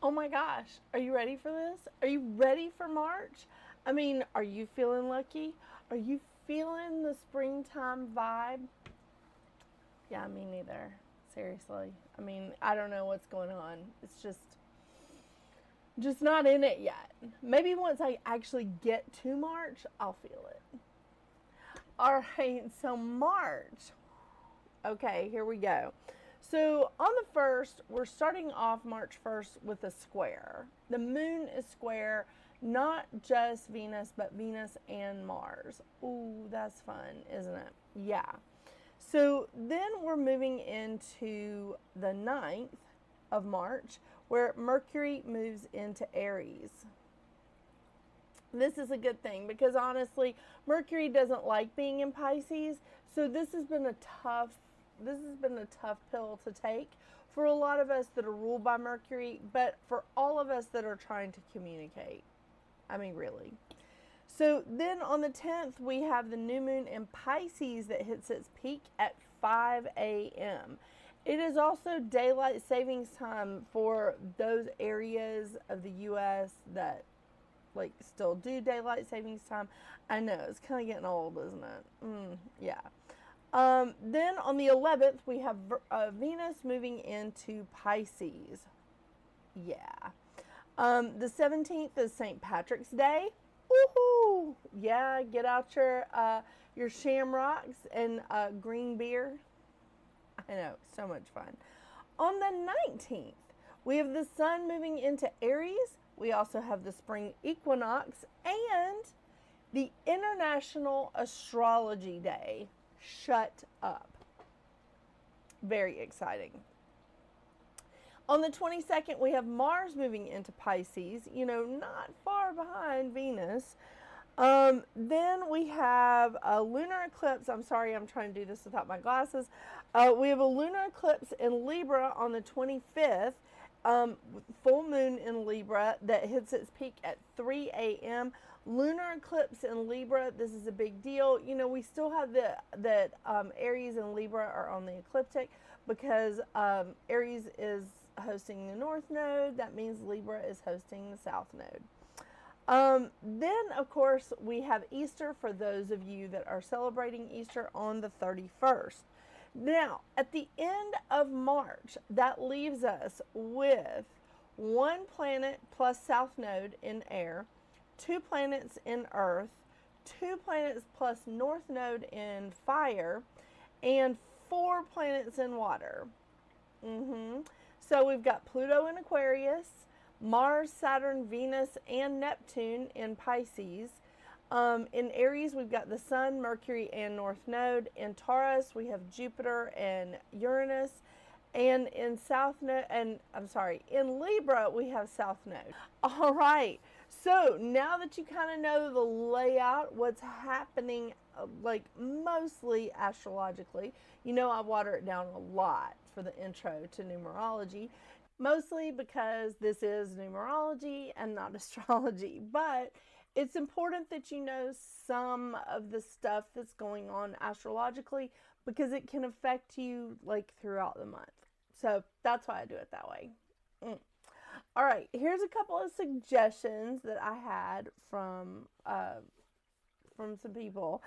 Oh my gosh, are you ready for this? Are you ready for March? I mean, are you feeling lucky? Are you feeling the springtime vibe? Yeah, me neither. Seriously. I mean, I don't know what's going on. It's just not in it yet. Maybe once I actually get to March, I'll feel it. All right, so March. Okay, here we go. So on the 1st, we're starting off March 1st with a square. The moon is square, not just Venus, but Venus and Mars. Ooh, that's fun, isn't it? Yeah. So then we're moving into the 9th of March, where Mercury moves into Aries. This is a good thing because honestly, Mercury doesn't like being in Pisces, so this has been a tough pill to take for a lot of us that are ruled by Mercury, but for all of us that are trying to communicate. I mean, really. So then on the 10th, we have the new moon in Pisces that hits its peak at 5 a.m. It is also daylight savings time for those areas of the U.S. that like still do daylight savings time. I know it's kind of getting old, isn't it? Yeah. Then on the 11th, we have Venus moving into Pisces. Yeah. The 17th is St. Patrick's Day. Woohoo! Yeah, get out your shamrocks and green beer. I know, so much fun. On the 19th, we have the sun moving into Aries. We also have the spring equinox and the International Astrology Day. Shut up. Very exciting. On the 22nd, we have Mars moving into Pisces, not far behind Venus. Then we have a lunar eclipse. I'm sorry, I'm trying to do this without my glasses. We have a lunar eclipse in Libra on the 25th. Full moon in Libra that hits its peak at 3 a.m. Lunar eclipse in Libra. This is a big deal. We still have that Aries and Libra are on the ecliptic because Aries is hosting the North Node. That means Libra is hosting the South Node. Then, of course, we have Easter for those of you that are celebrating Easter on the 31st. Now, at the end of March, that leaves us with one planet plus South Node in air, two planets in Earth, two planets plus North Node in fire, and four planets in water. So we've got Pluto in Aquarius, Mars, Saturn, Venus, and Neptune in Pisces. In Aries, we've got the Sun, Mercury, and North Node. In Taurus, we have Jupiter and Uranus. And in Libra, we have South Node. All right. So now that you kind of know the layout, what's happening, like mostly astrologically, I water it down a lot for the intro to numerology, mostly because this is numerology and not astrology. But it's important that you know some of the stuff that's going on astrologically because it can affect you like throughout the month. So that's why I do it that way. All right, here's a couple of suggestions that I had from some people.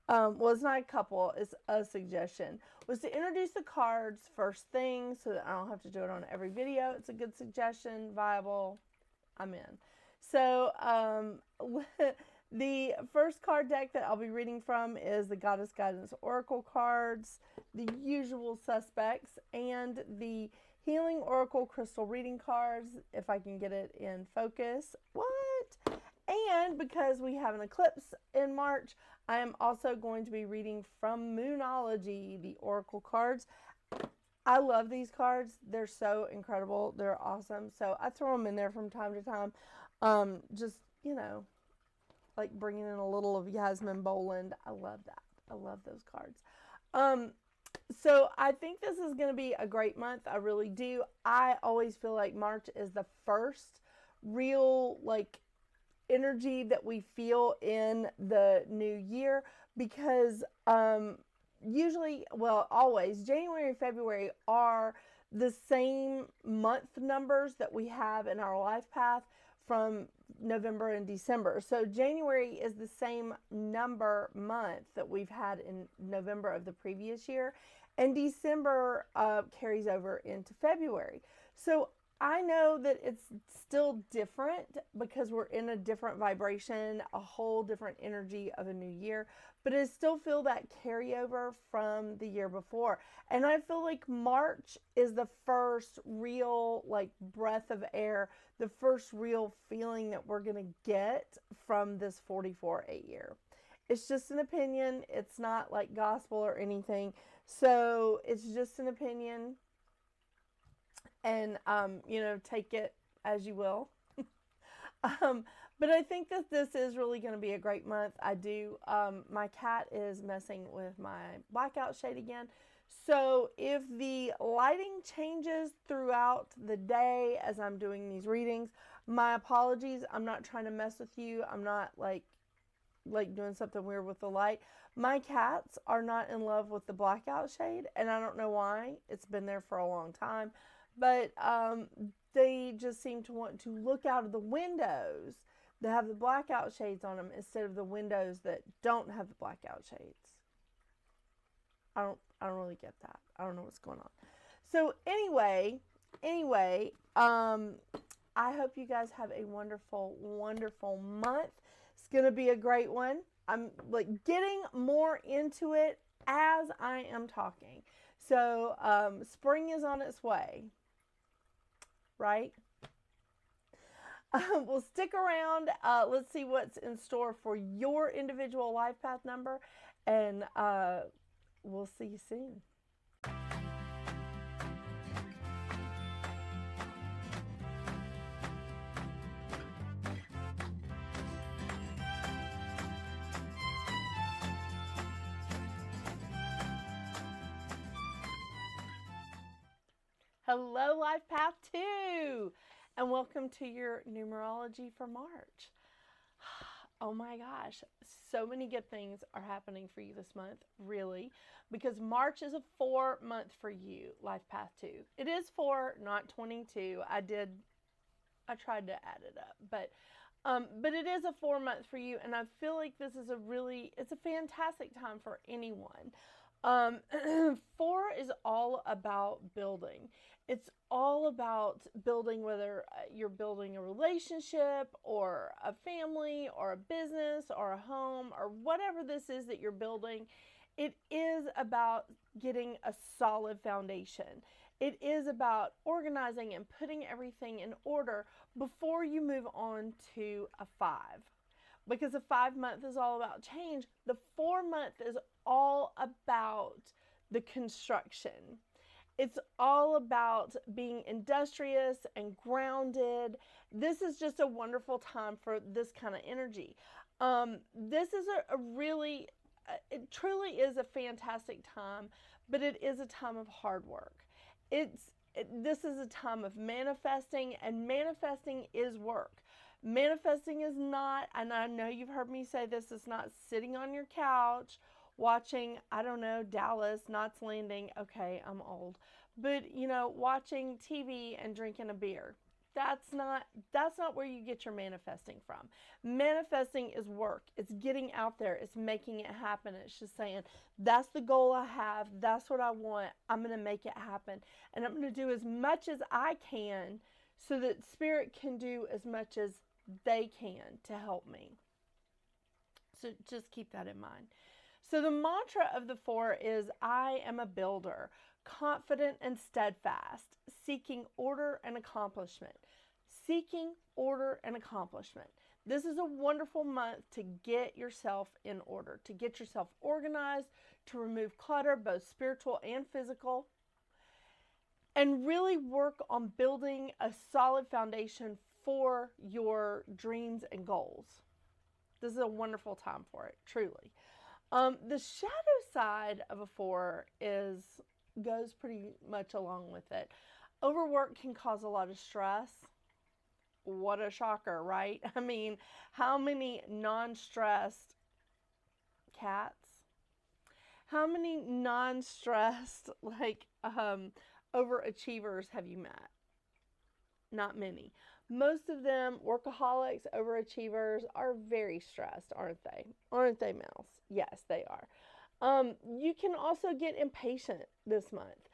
Well, it's not a couple, it's a suggestion. Was to introduce the cards first thing so that I don't have to do it on every video. It's a good suggestion, viable. I'm in. So, the first card deck that I'll be reading from is the Goddess Guidance Oracle cards, the usual suspects, and the Healing Oracle Crystal Reading cards, if I can get it in focus. What? And because we have an eclipse in March, I am also going to be reading from Moonology, the Oracle cards. I love these cards. They're so incredible. They're awesome. So I throw them in there from time to time. Just, like bringing in a little of Yasmin Boland. I love that. I love those cards. So I think this is going to be a great month. I really do. I always feel like March is the first real, like, energy that we feel in the new year because always January and February are the same month numbers that we have in our life path from November and December. So January is the same number month that we've had in November of the previous year, and December carries over into February. So I know that it's still different because we're in a different vibration, a whole different energy of a new year, but I still feel that carryover from the year before. And I feel like March is the first real like breath of air, the first real feeling that we're going to get from this 44-8 year. It's just an opinion. It's not like gospel or anything. So it's just an opinion. And, take it as you will. But I think that this is really going to be a great month. I do. My cat is messing with my blackout shade again. So if the lighting changes throughout the day as I'm doing these readings, my apologies. I'm not trying to mess with you. I'm not like doing something weird with the light. My cats are not in love with the blackout shade, and I don't know why. It's been there for a long time. But they just seem to want to look out of the windows that have the blackout shades on them instead of the windows that don't have the blackout shades. I don't really get that. I don't know what's going on. So anyway, I hope you guys have a wonderful, wonderful month. It's going to be a great one. I'm like getting more into it as I am talking. So spring is on its way. Right? We'll stick around. Let's see what's in store for your individual life path number, and we'll see you soon. Hello, Life Path 2, and welcome to your numerology for March. Oh my gosh, so many good things are happening for you this month, really, because March is a 4-month for you, Life Path 2. It is 4, not 22. I tried to add it up, but it is a 4-month for you, and I feel like this is it's a fantastic time for anyone. 4 is all about building. It's all about building, whether you're building a relationship or a family or a business or a home or whatever this is that you're building. It is about getting a solid foundation. It is about organizing and putting everything in order before you move on to a 5. Because the 5-month is all about change. The 4-month is all about the construction. It's all about being industrious and grounded. This is just a wonderful time for this kind of energy. This is it truly is a fantastic time, but it is a time of hard work. This is a time of manifesting, and manifesting is work. Manifesting is not, and I know you've heard me say this, it's not sitting on your couch watching, I don't know, Dallas, Knots Landing. Okay, I'm old. But, watching TV and drinking a beer. That's not where you get your manifesting from. Manifesting is work. It's getting out there. It's making it happen. It's just saying, that's the goal I have. That's what I want. I'm going to make it happen. And I'm going to do as much as I can so that Spirit can do as much as they can to help me. So just keep that in mind. So the mantra of the 4 is, I am a builder, confident and steadfast, seeking order and accomplishment. Seeking order and accomplishment. This is a wonderful month to get yourself in order, to get yourself organized, to remove clutter, both spiritual and physical, and really work on building a solid foundation for your dreams and goals. This is a wonderful time for it, truly. The shadow side of a 4 goes pretty much along with it. Overwork can cause a lot of stress. What a shocker, right? I mean, how many non-stressed cats? How many non-stressed overachievers have you met? Not many. Most of them, workaholics, overachievers, are very stressed, aren't they? Aren't they, Mouse? Yes, they are. You can also get impatient this month.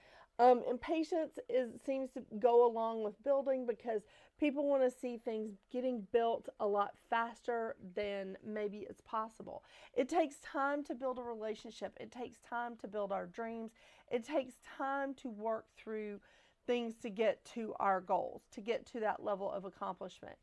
Impatience seems to go along with building because people want to see things getting built a lot faster than maybe it's possible. It takes time to build a relationship. It takes time to build our dreams. It takes time to work through things to get to our goals, to get to that level of accomplishment.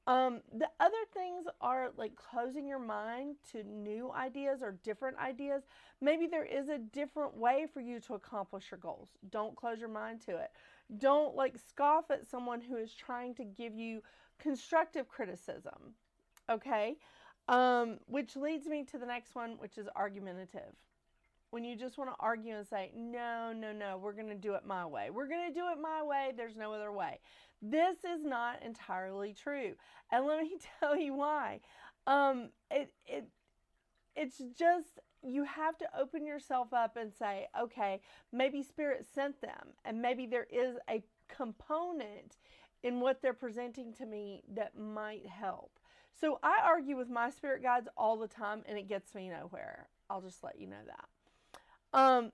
The other things are like closing your mind to new ideas or different ideas. Maybe there is a different way for you to accomplish your goals. Don't close your mind to it. Don't like scoff at someone who is trying to give you constructive criticism. Okay? Which leads me to the next one, which is argumentative. When you just want to argue and say, no, no, no, we're going to do it my way. We're going to do it my way. There's no other way. This is not entirely true. And let me tell you why. It's just, you have to open yourself up and say, okay, maybe Spirit sent them. And maybe there is a component in what they're presenting to me that might help. So I argue with my spirit guides all the time and it gets me nowhere. I'll just let you know that.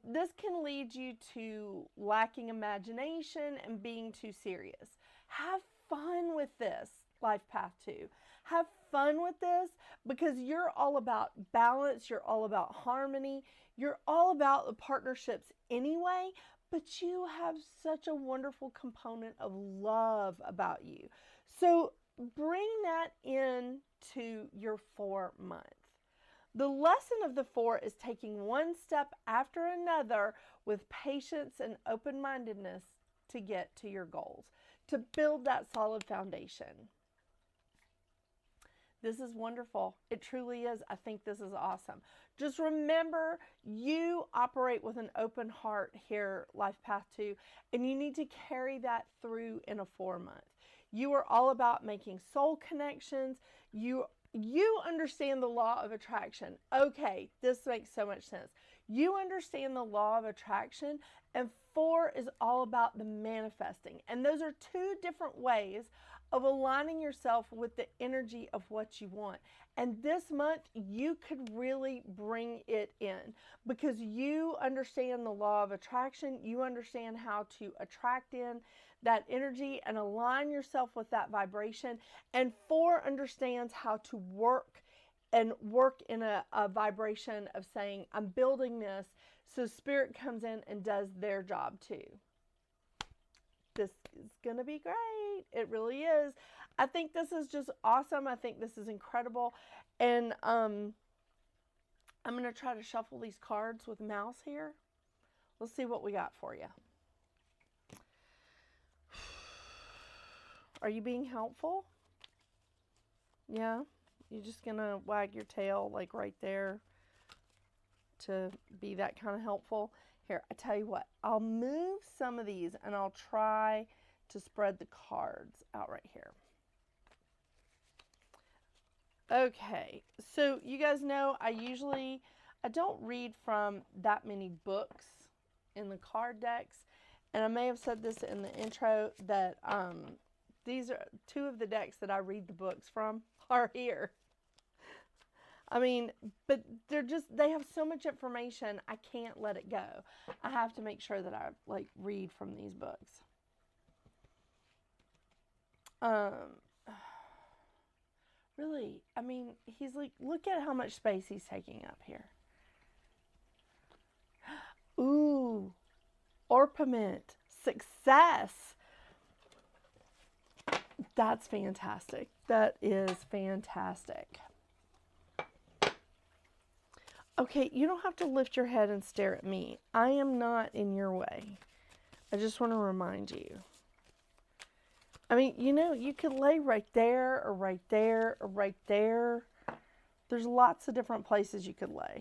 This can lead you to lacking imagination and being too serious. Have fun with this, Life Path 2. Have fun with this because you're all about balance. You're all about harmony. You're all about the partnerships anyway, but you have such a wonderful component of love about you. So bring that into your 4 month. The lesson of the 4 is taking one step after another with patience and open-mindedness to get to your goals, to build that solid foundation. This is wonderful. It truly is. I think this is awesome. Just remember, you operate with an open heart here, Life Path 2, and you need to carry that through in a 4 month. You are all about making soul connections. You understand the law of attraction. Okay, this makes so much sense. You understand the law of attraction, and 4 is all about the manifesting. And those are 2 different ways of aligning yourself with the energy of what you want. And this month, you could really bring it in because you understand the law of attraction. You understand how to attract in that energy and align yourself with that vibration. And 4 understands how to work in a vibration of saying, I'm building this, so Spirit comes in and does their job too. This is going to be great. It really is. I think this is just awesome. I think this is incredible. And I'm going to try to shuffle these cards with Mouse here. Let's see what we got for you. Are you being helpful? Yeah? You're just going to wag your tail like right there to be that kind of helpful? Here, I tell you what. I'll move some of these and I'll try to spread the cards out right here. Okay, so you guys know I don't read from that many books in the card decks. And I may have said this in the intro that these are 2 of the decks that I read the books from are here. I mean, but they have so much information, I can't let it go. I have to make sure that I like read from these books. Really, I mean, he's like, look at how much space he's taking up here. Ooh, orpiment, success. That's fantastic. That is fantastic. Okay, you don't have to lift your head and stare at me. I am not in your way. I just want to remind you. I mean, you know, you could lay right there or right there or right there. There's lots of different places you could lay.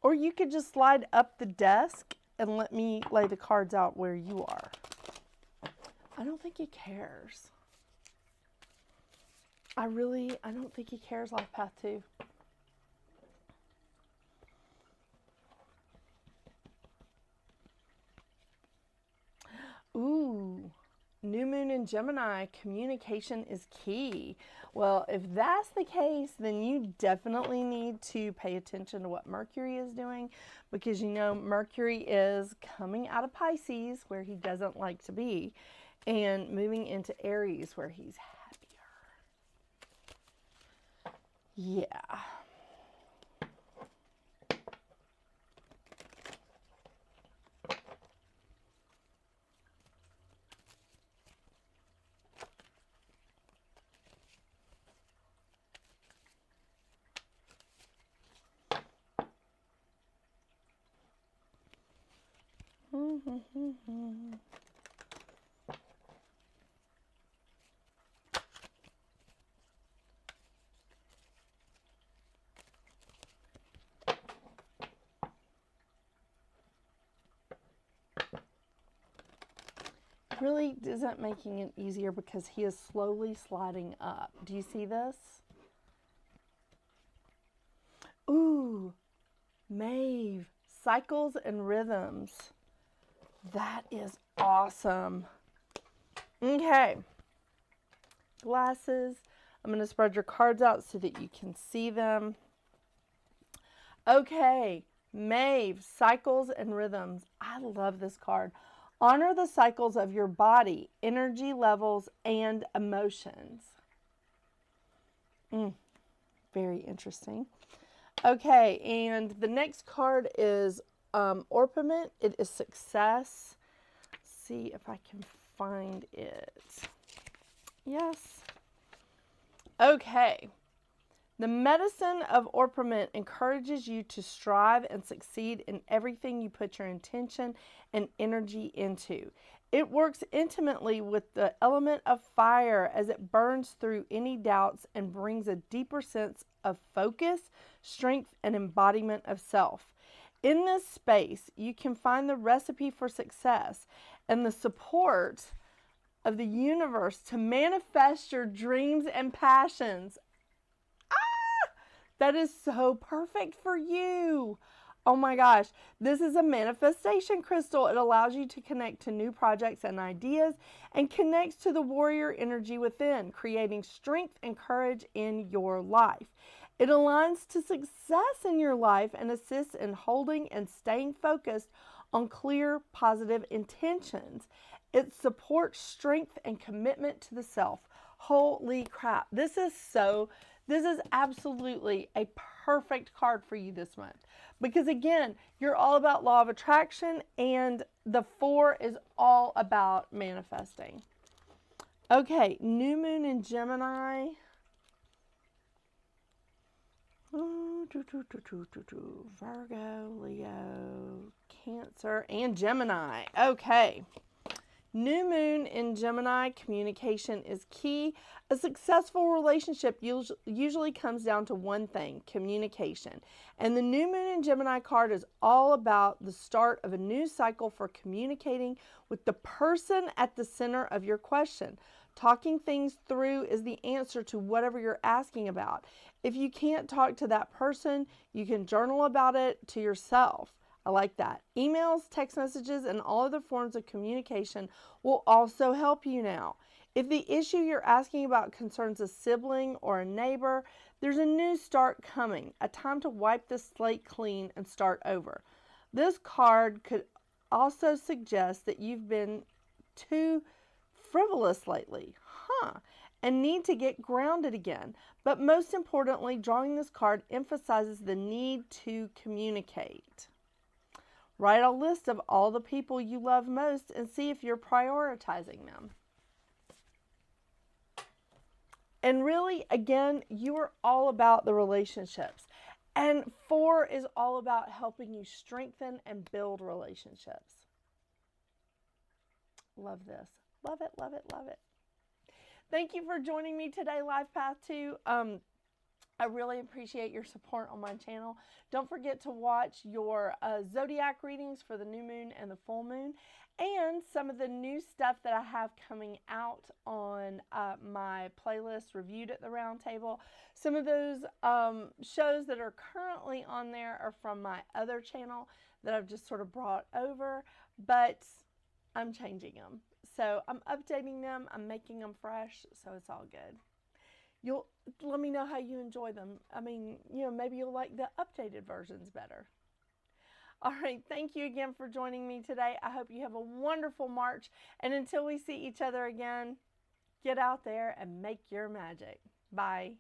Or you could just slide up the desk and let me lay the cards out where you are. I don't think he cares. I don't think he cares, Life Path 2. Ooh, new moon in Gemini, communication is key. Well, if that's the case, then you definitely need to pay attention to what Mercury is doing, because you know Mercury is coming out of Pisces, where he doesn't like to be, and moving into Aries, where he's happier. Yeah. Really isn't making it easier because he is slowly sliding up. Do you see this? Ooh, Maeve, cycles and rhythms. That is awesome. Okay, glasses. I'm going to spread your cards out so that you can see them. Okay, Maeve, cycles and rhythms. I love this card. Honor the cycles of your body, energy levels, and emotions. Very interesting. Okay, and the next card is Orpiment. It is success. Let's see if I can find it. Yes. Okay. The medicine of Orpiment encourages you to strive and succeed in everything you put your intention and energy into. It works intimately with the element of fire as it burns through any doubts and brings a deeper sense of focus, strength, and embodiment of self. In this space, you can find the recipe for success and the support of the universe to manifest your dreams and passions. That is so perfect for you. Oh my gosh, this is a manifestation crystal. It allows you to connect to new projects and ideas and connects to the warrior energy within, creating strength and courage in your life. It aligns to success in your life and assists in holding and staying focused on clear, positive intentions. It supports strength and commitment to the self. Holy crap. This is absolutely a perfect card for you this month. Because again, you're all about law of attraction, and the 4 is all about manifesting. Okay, new moon in Gemini. Virgo, Leo, Cancer, and Gemini. Okay. New moon in Gemini, communication is key. A successful relationship usually comes down to one thing, communication. And the new moon in Gemini card is all about the start of a new cycle for communicating with the person at the center of your question. Talking things through is the answer to whatever you're asking about. If you can't talk to that person, you can journal about it to yourself. I like that. Emails, text messages, and all other forms of communication will also help you now. If the issue you're asking about concerns a sibling or a neighbor, there's a new start coming, a time to wipe the slate clean and start over. This card could also suggest that you've been too frivolous lately, and need to get grounded again. But most importantly, drawing this card emphasizes the need to communicate. Write a list of all the people you love most and see if you're prioritizing them. And really, again, you are all about the relationships. And 4 is all about helping you strengthen and build relationships. Love this. Love it, love it, love it. Thank you for joining me today, Life Path 2. I really appreciate your support on my channel. Don't forget to watch your zodiac readings for the new moon and the full moon, and some of the new stuff that I have coming out on my playlist, Reviewed at the Round Table. Some of those shows that are currently on there are from my other channel that I've just sort of brought over, but I'm changing them. So I'm updating them, I'm making them fresh, so it's all good. You'll let me know how you enjoy them. I mean, maybe you'll like the updated versions better. All right, thank you again for joining me today. I hope you have a wonderful March, and until we see each other again, get out there and make your magic. Bye.